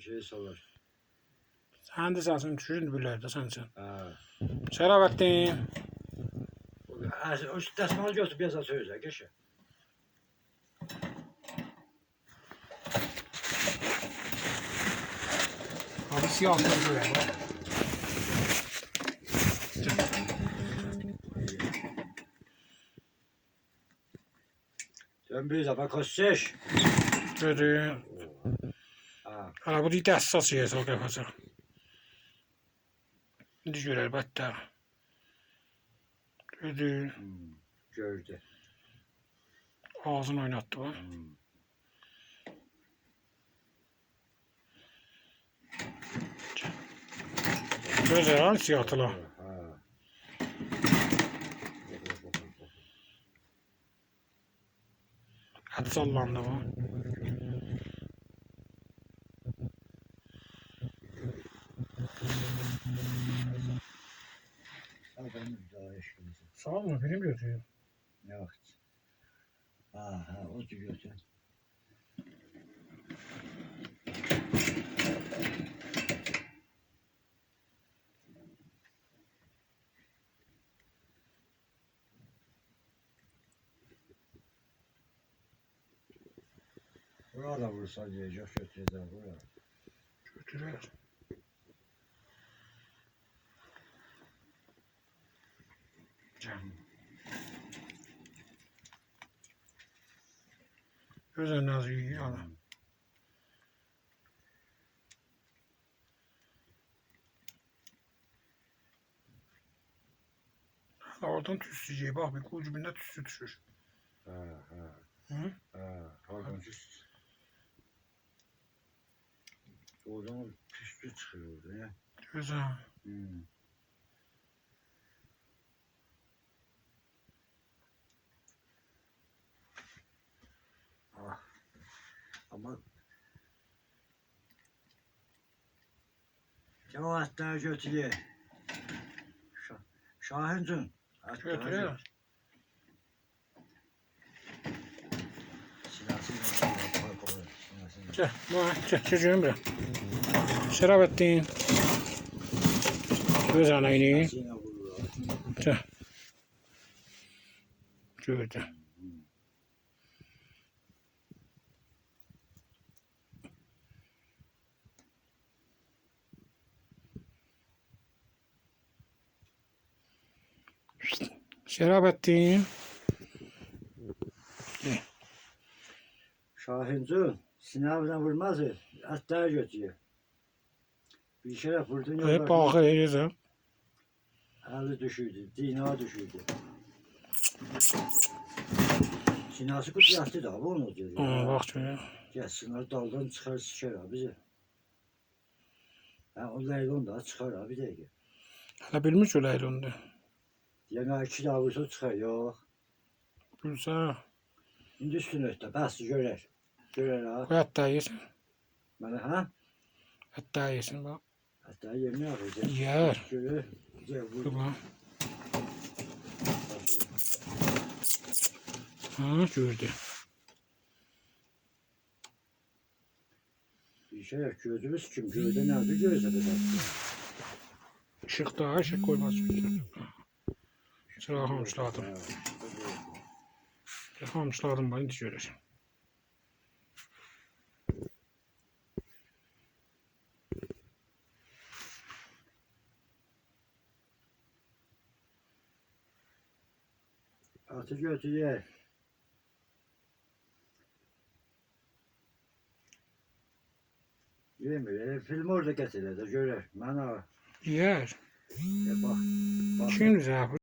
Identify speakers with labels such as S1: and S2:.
S1: şey salar.
S2: Sen de salsın düşürün bülerde sen sen.
S1: Ha.
S2: Şerafettin.
S1: O tasmalı götür biraz söyle geç.
S2: Abi siyah böyle.
S1: Sen bir zaman koşuş.
S2: Böyle.
S1: Ha.
S2: Hala bu değil hassas şey o kafası. Düşür elbette. Böyle.
S1: Gördü.
S2: Ağzını oynattı bu. Güzel siyahtılar.
S1: Ha.
S2: Hep sallandı bu.
S1: Adamın daha eşkimiz.
S2: Sağ mı? Benim götürüyor.
S1: Ne vakit? Ha, o götür. Burada vursa diyecek götüreceğim buraya.
S2: Götürüyor. Güzel nazı iyi ana. Oradan tüsleyeceği bak bir ucubunda tüsü düşür.
S1: Ha.
S2: Hı?
S1: Ha. Oradan pis. Oradan pis çıkıyordu ya.
S2: Güzel.
S1: Ah. Ama cevaplar götürüyor. Şahincin.
S2: Götürüyor. Gel, gel çocuğum bırak. Şerafettin. Güzel aynı. Gel. Gördü. Şerafettin.
S1: Şahincin sınavdan vurmaz. Hatta götürüyor. Bir kere vurdun
S2: Hep ahır güzel.
S1: eli düşürdü. Dina düşürdü. Sinası kut yattı da bu onu diyor.
S2: Bak şöyle.
S1: Gelsinler daldan çıkar sıçar abi bize. Ha, o leylon da çıkar abi de.
S2: Hala bilmiş o laylondu.
S1: Yana iki daha vursa çıkar. Yok.
S2: Gülse.
S1: Şimdi üstüne öte. Bas görer. Görer ha.
S2: Koy hatta yesin.
S1: Bana ha.
S2: Hatta yesin bak.
S1: Hatta yemeğe yapacak.
S2: Yer.
S1: Görer. Güzel vur.
S2: Dur bak. Ha gördü.
S1: Bir şey yok. Gözümüz kim? Gözde nerede gözde be zaten.
S2: Işık daha ışık koymaz. Çırağı hamşladım. Hamşladım beni düşürür.
S1: Atı götürüyor. Yemiyor. Film orada getirir de görer. Bana
S2: Yer.
S1: bak. Bak.
S2: Kim zaten?